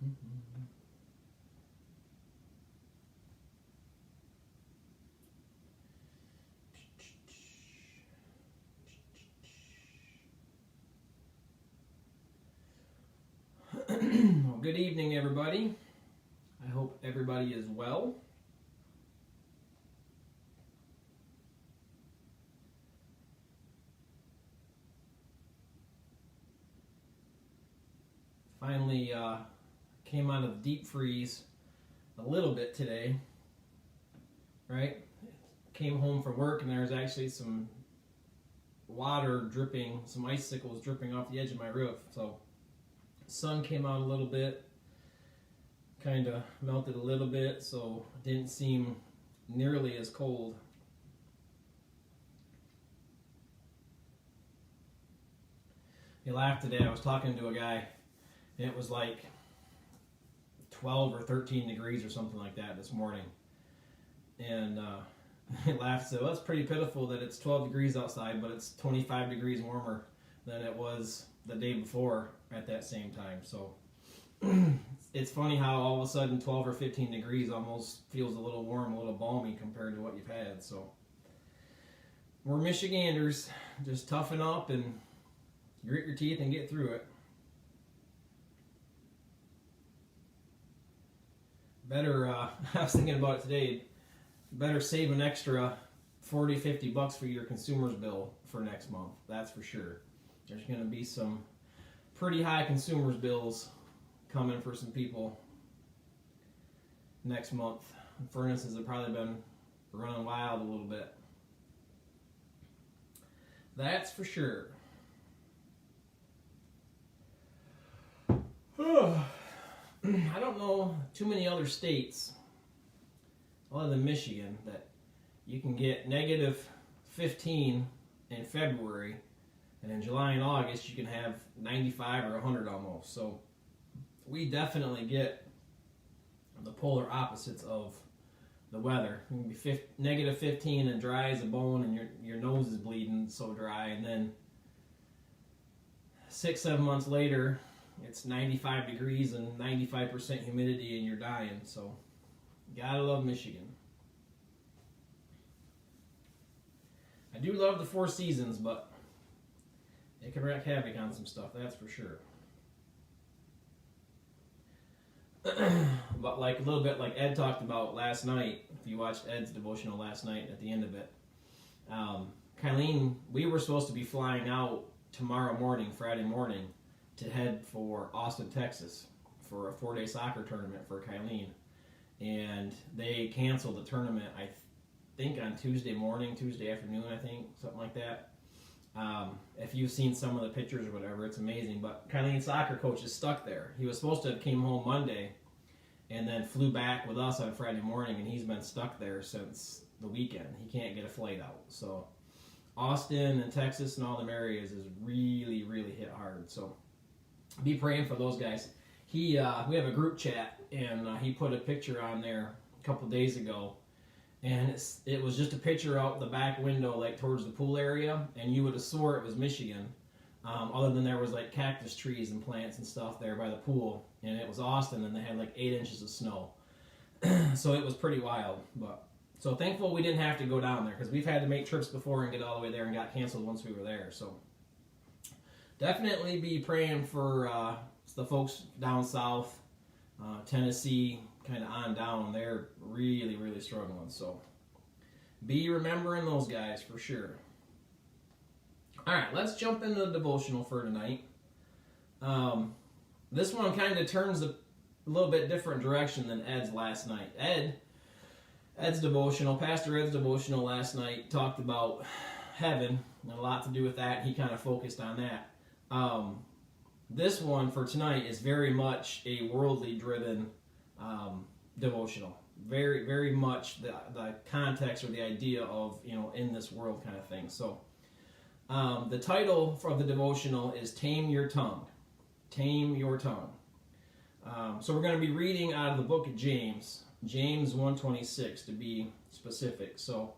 Well, good evening, everybody. I hope everybody is well. Finally came out of deep freeze a little bit today, right? Came home from work and there was actually some water dripping, some icicles dripping off the edge of my roof. So sun came out a little bit, kind of melted a little bit, so it didn't seem nearly as cold. He laughed today. I was talking to a guy, and it was like 12 or 13 degrees or something like that this morning. And he laughed, said, well, it's pretty pitiful that it's 12 degrees outside, but it's 25 degrees warmer than it was the day before at that same time. So it's funny how all of a sudden 12 or 15 degrees almost feels a little warm, a little balmy compared to what you've had. So we're Michiganders, just toughen up and grit your teeth and get through it. Better, I was thinking about it today, better save an extra $40-50 for your consumer's bill for next month, that's for sure. There's going to be some pretty high consumer's bills coming for some people next month. Furnaces have probably been running wild a little bit. That's for sure. I don't know too many other states other than Michigan that you can get negative 15 in February, and in July and August you can have 95 or 100 almost. So we definitely get the polar opposites of the weather. You can be negative 15 and dry as a bone, and your nose is bleeding so dry, and then 6-7 months later it's 95 degrees and 95% humidity and you're dying. So gotta love Michigan. I do love the four seasons, but it can wreak havoc on some stuff, that's for sure. But like a little bit like Ed talked about last night, if you watched Ed's devotional last night at the end of it, Kylene, we were supposed to be flying out tomorrow morning, Friday morning, to head for Austin, Texas for a 4-day soccer tournament for Kylene. And they canceled the tournament, I think on Tuesday morning, Tuesday afternoon, I think, something like that. If you've seen some of the pictures or whatever, it's amazing. But Kylene's soccer coach is stuck there. He was supposed to have came home Monday and then flew back with us on Friday morning, and he's been stuck there since the weekend. He can't get a flight out. So Austin and Texas and all them areas is really, really hit hard. So be praying for those guys. We have a group chat, and he put a picture on there a couple days ago, and it was just a picture out the back window, like towards the pool area, and you would have swore it was Michigan, other than there was like cactus trees and plants and stuff there by the pool, and it was Austin, and they had like 8 inches of snow. So it was pretty wild. But so thankful we didn't have to go down there, because we've had to make trips before and get all the way there and got canceled once we were there. So definitely be praying for the folks down south, Tennessee, kind of on down. They're really, really struggling. So be remembering those guys for sure. All right, let's jump into the devotional for tonight. This one kind of turns a little bit different direction than Ed's last night. Ed's devotional, Pastor Ed's devotional last night talked about heaven and a lot to do with that. He kind of focused on that. This one for tonight is very much a worldly driven devotional. Very, very much the context or the idea of, in this world kind of thing. So the title for the devotional is Tame Your Tongue. Tame Your Tongue. So we're going to be reading out of the book of James 1:26 to be specific. So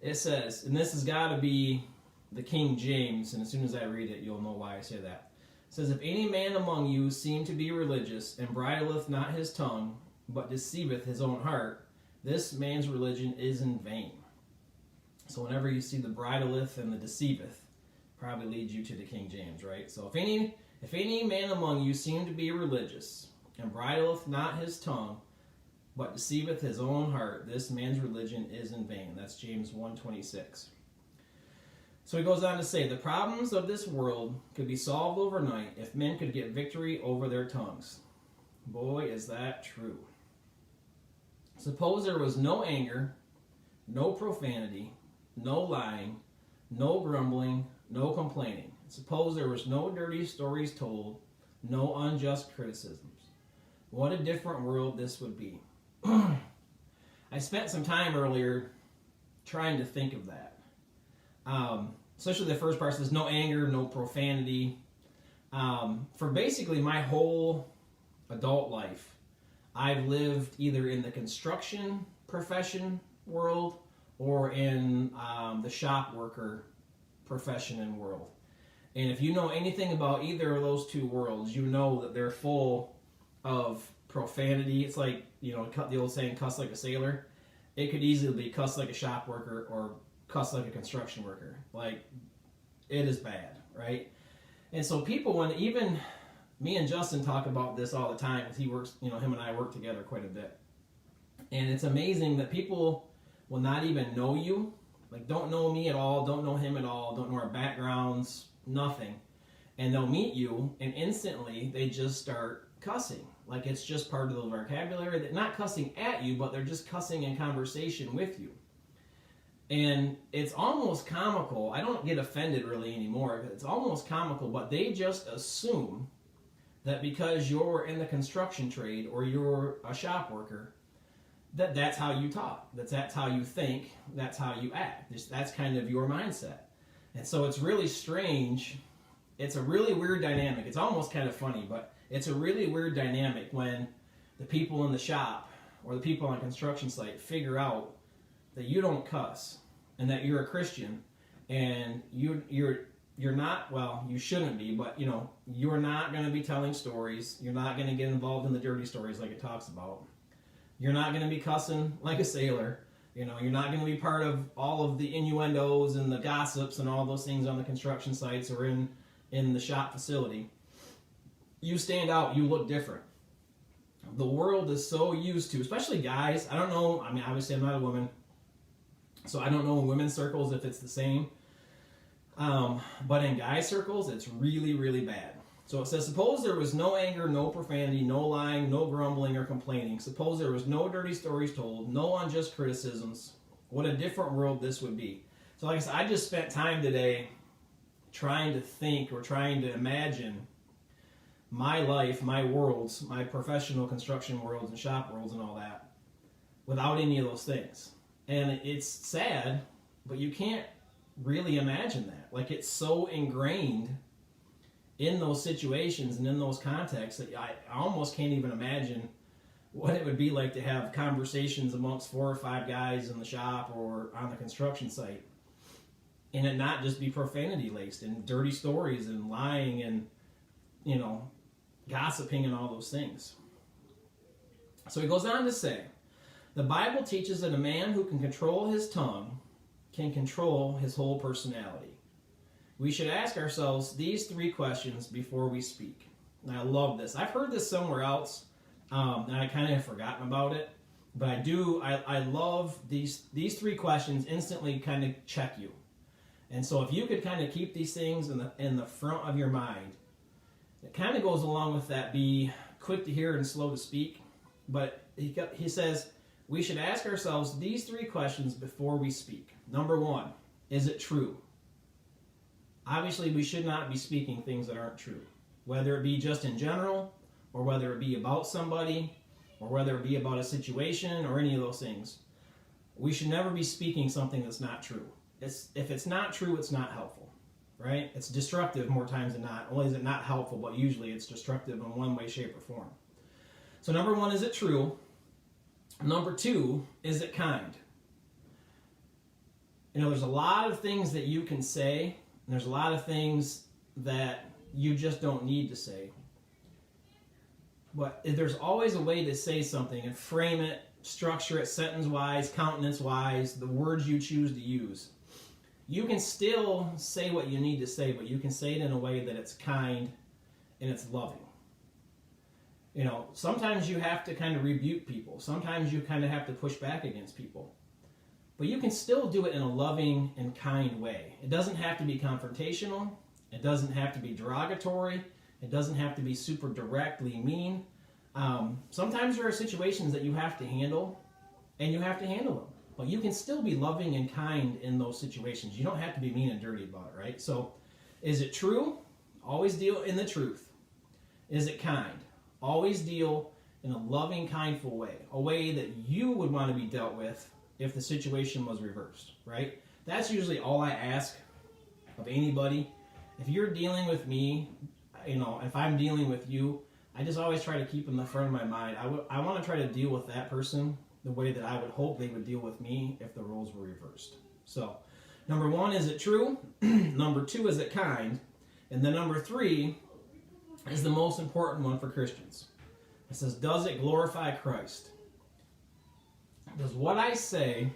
it says, and this has got to be the King James, and as soon as I read it, you'll know why I say that. It says, if any man among you seem to be religious, and bridleth not his tongue, but deceiveth his own heart, this man's religion is in vain. So whenever you see the bridleth and the deceiveth, probably leads you to the King James, right? So if any man among you seem to be religious, and bridleth not his tongue, but deceiveth his own heart, this man's religion is in vain. That's James 1:26. So he goes on to say, the problems of this world could be solved overnight if men could get victory over their tongues. Boy, is that true. Suppose there was no anger, no profanity, no lying, no grumbling, no complaining. Suppose there was no dirty stories told, no unjust criticisms. What a different world this would be. I spent some time earlier trying to think of that. Especially the first part says no anger, no profanity. For basically my whole adult life, I've lived either in the construction profession world or in the shop worker profession and world. And if you know anything about either of those two worlds, you know that they're full of profanity. It's like, the old saying, cuss like a sailor. It could easily be cuss like a shop worker or cuss like a construction worker. Like, it is bad, right? And so people, when even me and Justin talk about this all the time, because he works, him and I work together quite a bit. And it's amazing that people will not even know you, like don't know me at all, don't know him at all, don't know our backgrounds, nothing. And they'll meet you and instantly they just start cussing. Like it's just part of the vocabulary. They're not cussing at you, but they're just cussing in conversation with you. And it's almost comical. I don't get offended really anymore. It's almost comical, but they just assume that because you're in the construction trade or you're a shop worker, that's how you talk, that's how you think, that's how you act. That's kind of your mindset. And so it's really strange. It's a really weird dynamic. It's almost kind of funny, but it's a really weird dynamic when the people in the shop or the people on a construction site figure out that you don't cuss and that you're a Christian and you're not, well, you shouldn't be, but you're not going to be telling stories. You're not going to get involved in the dirty stories like it talks about. You're not going to be cussing like a sailor. You're not going to be part of all of the innuendos and the gossips and all those things on the construction sites or in the shop facility. You stand out. You look different. The world is so used to, especially guys. I don't know. I mean, obviously I'm not a woman, so I don't know in women's circles if it's the same. But in guy circles, it's really, really bad. So it says, suppose there was no anger, no profanity, no lying, no grumbling or complaining. Suppose there was no dirty stories told, no unjust criticisms. What a different world this would be. So like I said, I just spent time today trying to think or trying to imagine my life, my worlds, my professional construction worlds and shop worlds and all that without any of those things. And it's sad, but you can't really imagine that. Like it's so ingrained in those situations and in those contexts that I almost can't even imagine what it would be like to have conversations amongst 4 or 5 guys in the shop or on the construction site and it not just be profanity laced and dirty stories and lying and gossiping and all those things. So he goes on to say, the Bible teaches that a man who can control his tongue can control his whole personality. We should ask ourselves these 3 questions before we speak. And I love this. I've heard this somewhere else, and I kind of have forgotten about it. But I love these 3 questions instantly kind of check you. And so if you could kind of keep these things in the front of your mind, it kind of goes along with that, be quick to hear and slow to speak. But he says, we should ask ourselves these 3 questions before we speak. Number 1, is it true? Obviously, we should not be speaking things that aren't true, whether it be just in general, or whether it be about somebody, or whether it be about a situation, or any of those things. We should never be speaking something that's not true. If it's not true, it's not helpful, right? It's destructive more times than not. Only is it not helpful, but usually it's destructive in one way, shape, or form. So number 1, is it true? Number 2, is it kind? There's a lot of things that you can say, and there's a lot of things that you just don't need to say. But there's always a way to say something and frame it, structure it sentence-wise, countenance-wise, the words you choose to use. You can still say what you need to say, but you can say it in a way that it's kind and it's loving. You know, sometimes you have to kind of rebuke people. Sometimes you kind of have to push back against people. But you can still do it in a loving and kind way. It doesn't have to be confrontational. It doesn't have to be derogatory. It doesn't have to be super directly mean. Sometimes there are situations that you have to handle, and you have to handle them. But you can still be loving and kind in those situations. You don't have to be mean and dirty about it, right? So, is it true? Always deal in the truth. Is it kind? Always deal in a loving, kindful way. A way that you would want to be dealt with if the situation was reversed, right? That's usually all I ask of anybody. If you're dealing with me, you know, if I'm dealing with you, I just always try to keep in the front of my mind. I want to try to deal with that person the way that I would hope they would deal with me if the roles were reversed. So, number 1, is it true? Number 2, is it kind? And then number 3 is the most important one for Christians. It says, does it glorify Christ? Does what I say,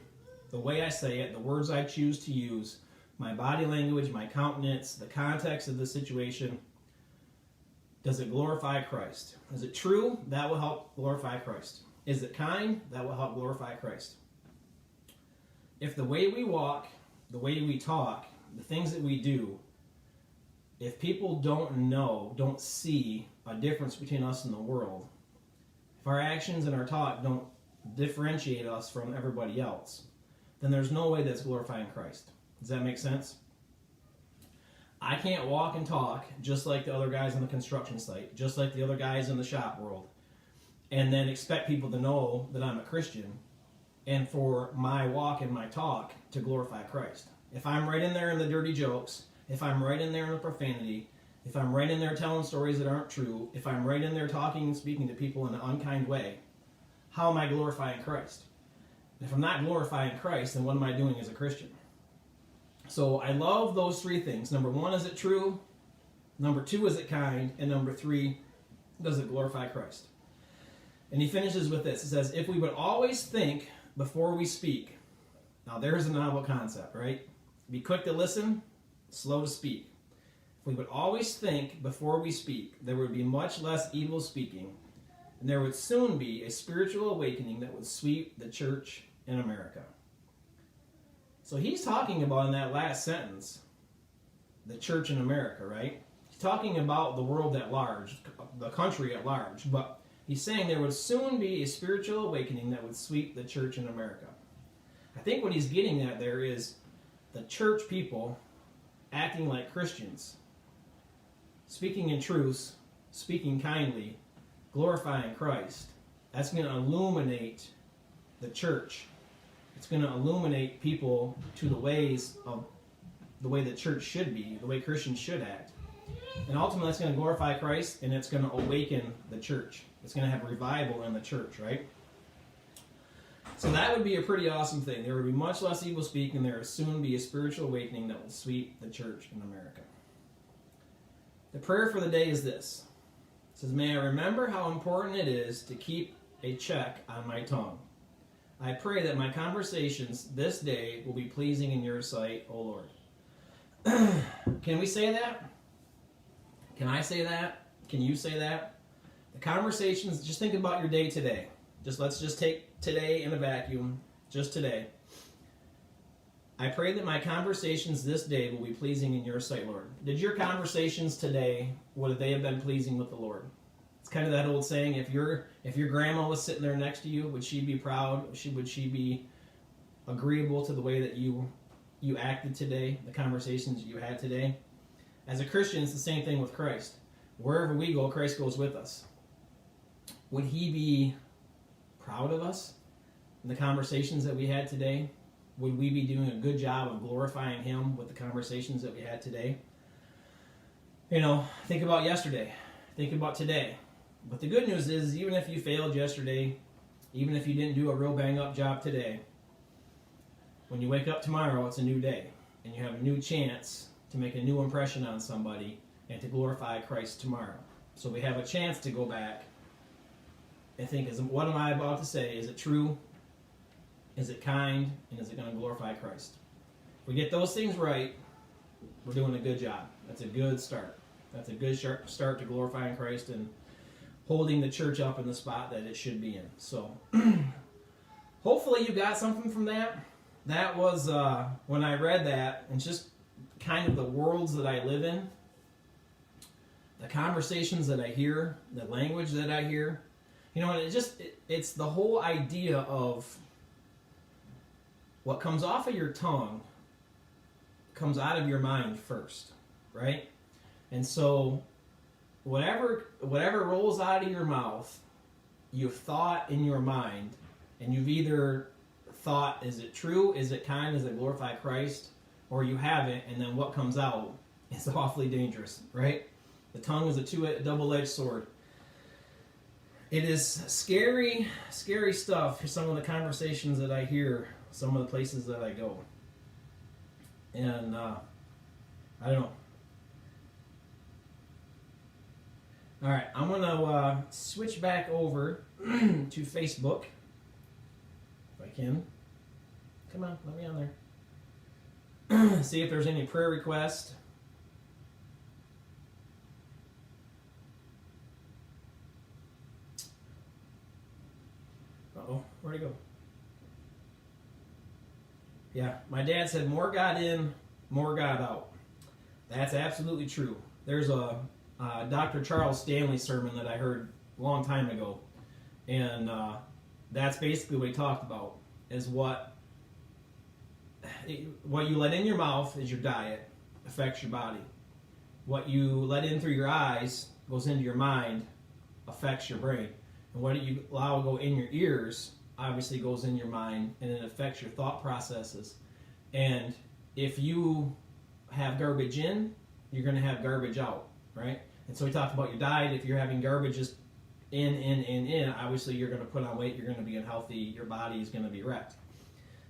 the way I say it, the words I choose to use, my body language, my countenance, the context of the situation, does it glorify Christ? Is it true? That will help glorify Christ. Is it kind? That will help glorify Christ. If the way we walk, the way we talk, the things that we do, if people don't see a difference between us and the world, if our actions and our talk don't differentiate us from everybody else, then there's no way that's glorifying Christ. Does that make sense? I can't walk and talk just like the other guys on the construction site, just like the other guys in the shop world, and then expect people to know that I'm a Christian and for my walk and my talk to glorify Christ. If I'm right in there in the dirty jokes, if I'm right in there in the profanity, if I'm right in there telling stories that aren't true, if I'm right in there talking and speaking to people in an unkind way, how am I glorifying Christ? If I'm not glorifying Christ, then what am I doing as a Christian? So I love those 3 things. Number 1, is it true? Number 2, is it kind? And number 3, does it glorify Christ? And he finishes with this. He says, if we would always think before we speak. Now there's a novel concept, right? Be quick to listen, slow to speak. If we would always think before we speak, there would be much less evil speaking, and there would soon be a spiritual awakening that would sweep the church in America. So he's talking about in that last sentence, the church in America, right? He's talking about the world at large, the country at large, but he's saying there would soon be a spiritual awakening that would sweep the church in America. I think what he's getting at there is the church people acting like Christians, speaking in truth, speaking kindly, glorifying Christ. That's going to illuminate the church. It's going to illuminate people to the ways of the way the church should be, the way Christians should act. And ultimately, it's going to glorify Christ, and it's going to awaken the church. It's going to have revival in the church, right? So that would be a pretty awesome thing. There would be much less evil speaking. There would soon be a spiritual awakening that will sweep the church in America. The prayer for the day is this. It says, may I remember how important it is to keep a check on my tongue. I pray that my conversations this day will be pleasing in your sight, O Lord. Can we say that? Can I say that? Can you say that? The conversations, just think about your day today. Let's just take today in a vacuum, just today. I pray that my conversations this day will be pleasing in your sight, Lord. Did your conversations today, would they have been pleasing with the Lord? It's kind of that old saying, if your grandma was sitting there next to you, would she be proud? Would she be agreeable to the way that you acted today, the conversations you had today? As a Christian, it's the same thing with Christ. Wherever we go, Christ goes with us. Would he be proud of us in the conversations that we had today? Would we be doing a good job of glorifying him with the conversations that we had today? You know, think about yesterday. Think about today. But the good news is, even if you failed yesterday, even if you didn't do a real bang-up job today, when you wake up tomorrow, it's a new day. And you have a new chance to make a new impression on somebody and to glorify Christ tomorrow. So we have a chance to go back and think, what am I about to say? Is it true? Is it kind? And is it going to glorify Christ? If we get those things right, we're doing a good job. That's a good start. That's a good start to glorifying Christ and holding the church up in the spot that it should be in. So hopefully you got something from that. That was, when I read that, and just kind of the worlds that I live in, the conversations that I hear, the language that I hear, it's the whole idea of what comes off of your tongue comes out of your mind first, right? And so whatever rolls out of your mouth, you've thought in your mind, and you've either thought, is it true, is it kind, does it glorify Christ, or you haven't, and then what comes out is awfully dangerous, right? The tongue is a double-edged sword. It is scary, scary stuff for some of the conversations that I hear, some of the places that I go. And I don't know. All right, I'm going to switch back over to Facebook, if I can. Come on, let me on there. See if there's any prayer requests. Uh-oh, where'd he go? Yeah, my dad said, more God in, more God out. That's absolutely true. There's a Dr. Charles Stanley sermon that I heard a long time ago, and that's basically what he talked about, is what you let in your mouth is your diet, affects your body. What you let in through your eyes goes into your mind, affects your brain. And what you allow to go in your ears obviously goes in your mind, and it affects your thought processes. And if you have garbage in, you're going to have garbage out, right? And so we talked about your diet. If you're having garbage just in, obviously you're going to put on weight, you're going to be unhealthy, your body is going to be wrecked.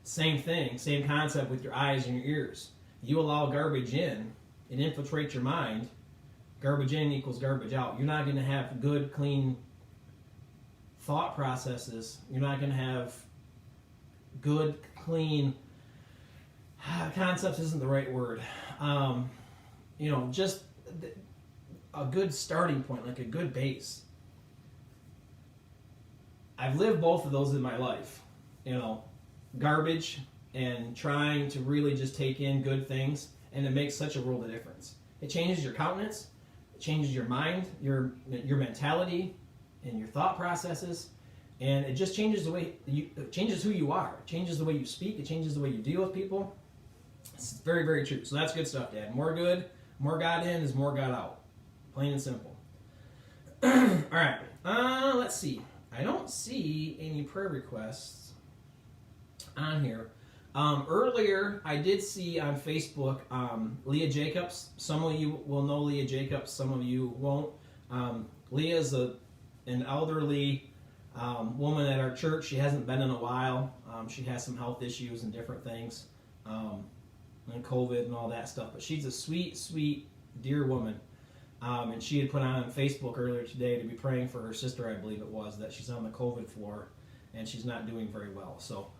Same thing, same concept with your eyes and your ears. You allow garbage in, it infiltrates your mind. Garbage in equals garbage out. You're not going to have good, clean thought processes. You're not going to have good, clean concepts isn't the right word. Just a good starting point, like a good base. I've lived both of those in my life. Garbage and trying to really just take in good things, and it makes such a world of difference. It changes your countenance, it changes your mind, your mentality, and your thought processes, and it just changes the way it changes who you are. It changes the way you speak. It changes the way you deal with people. It's very, very true. So that's good stuff, Dad. More good, more God in is more God out. Plain and simple. All right. Let's see. I don't see any prayer requests on here. Earlier, I did see on Facebook Leah Jacobs. Some of you will know Leah Jacobs. Some of you won't. Leah is an elderly woman at our church. She hasn't been in a while. She has some health issues and different things, and COVID and all that stuff. But she's a sweet, sweet, dear woman. And she had put on Facebook earlier today to be praying for her sister, I believe it was, that she's on the COVID floor and she's not doing very well. So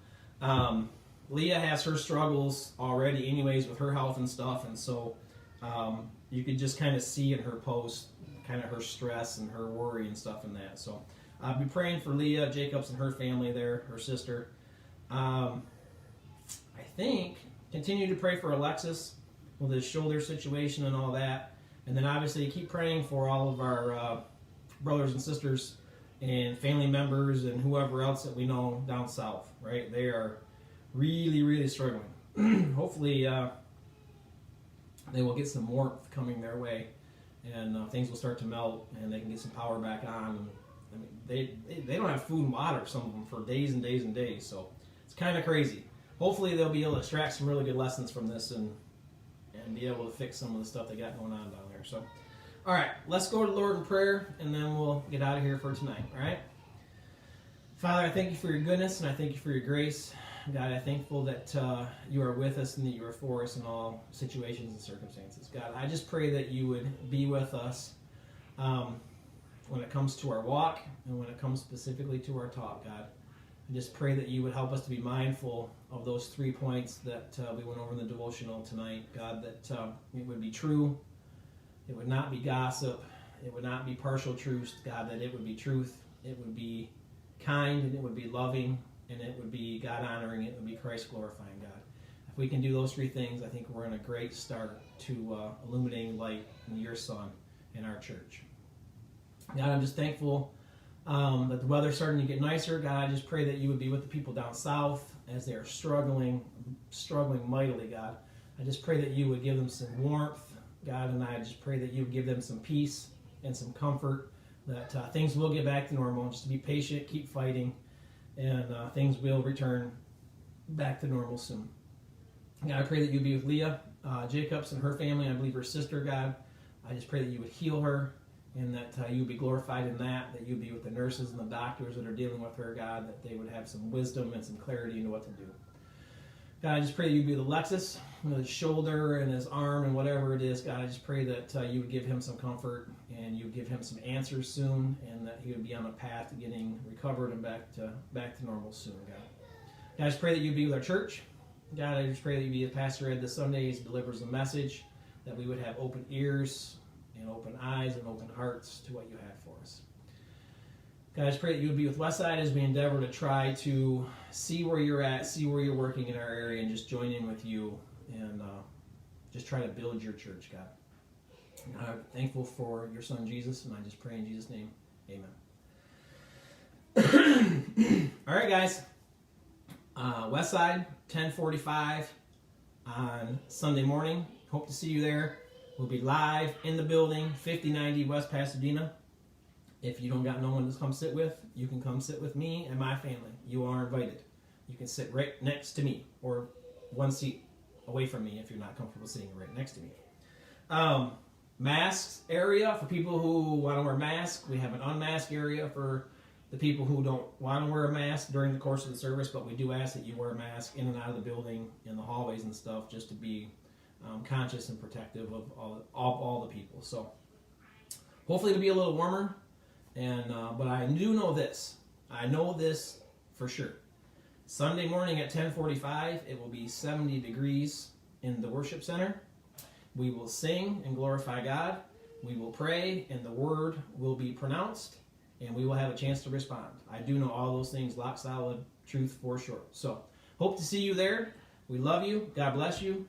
Leah has her struggles already anyways with her health and stuff. And so you could just kind of see in her post kind of her stress and her worry and stuff in that. So I'll be praying for Leah Jacobs and her family there, her sister. I think continue to pray for Alexis with his shoulder situation and all that. And then obviously keep praying for all of our brothers and sisters and family members and whoever else that we know down south, right? They are really, really struggling. Hopefully they will get some warmth coming their way, and things will start to melt and they can get some power back on. I mean, they don't have food and water, some of them, for days and days and days. So it's kind of crazy. Hopefully they'll be able to extract some really good lessons from this and be able to fix some of the stuff they got going on down there. So, all right, let's go to the Lord in prayer, and then we'll get out of here for tonight, all right? Father, I thank you for your goodness, and I thank you for your grace. God, I'm thankful that you are with us and that you are for us in all situations and circumstances. God, I just pray that you would be with us when it comes to our walk and when it comes specifically to our talk, God. I just pray that you would help us to be mindful of those 3 points that we went over in the devotional tonight, God, that it would be true, it would not be gossip, it would not be partial truths, God, that it would be truth, it would be kind, and it would be loving, and it would be God-honoring, it would be Christ-glorifying, God. If we can do those 3 things, I think we're in a great start to illuminating light in your Son in our church. God, I'm just thankful that the weather's starting to get nicer. God, I just pray that you would be with the people down south as they are struggling mightily, God. I just pray that you would give them some warmth, God, and I just pray that you would give them some peace and some comfort, that things will get back to normal. Just to be patient, keep fighting, and things will return back to normal soon. God, I pray that you would be with Leah Jacobs and her family. I believe her sister, God. I just pray that you would heal her, and that you would be glorified in that you would be with the nurses and the doctors that are dealing with her, God, that they would have some wisdom and some clarity into what to do. God, I just pray that you'd be with Alexis, with his shoulder and his arm and whatever it is. God, I just pray that you would give him some comfort and you would give him some answers soon, and that he would be on a path to getting recovered and back to normal soon, God. God, I just pray that you'd be with our church. God, I just pray that you'd be with Pastor Ed this Sunday as he delivers a message, that we would have open ears and open eyes and open hearts to what you have for us. God, I just pray that you would be with Westside as we endeavor to try to see where you're at, see where you're working in our area, and just join in with you and just try to build your church, God. I'm thankful for your Son, Jesus, and I just pray in Jesus' name, amen. All right, guys. Westside, 10:45 on Sunday morning. Hope to see you there. We'll be live in the building, 5090 West Pasadena. If you don't got no one to come sit with, you can come sit with me and my family. You are invited. You can sit right next to me, or one seat away from me if you're not comfortable sitting right next to me. Masks area for people who want to wear masks. We have an unmasked area for the people who don't want to wear a mask during the course of the service, but we do ask that you wear a mask in and out of the building, in the hallways and stuff, just to be conscious and protective of all the people. So hopefully it'll be a little warmer, and but I do know this. I know this for sure. Sunday morning at 10:45, it will be 70 degrees in the worship center. We will sing and glorify God. We will pray, and the word will be pronounced, and we will have a chance to respond. I do know all those things, lock solid truth for sure. So hope to see you there. We love you. God bless you.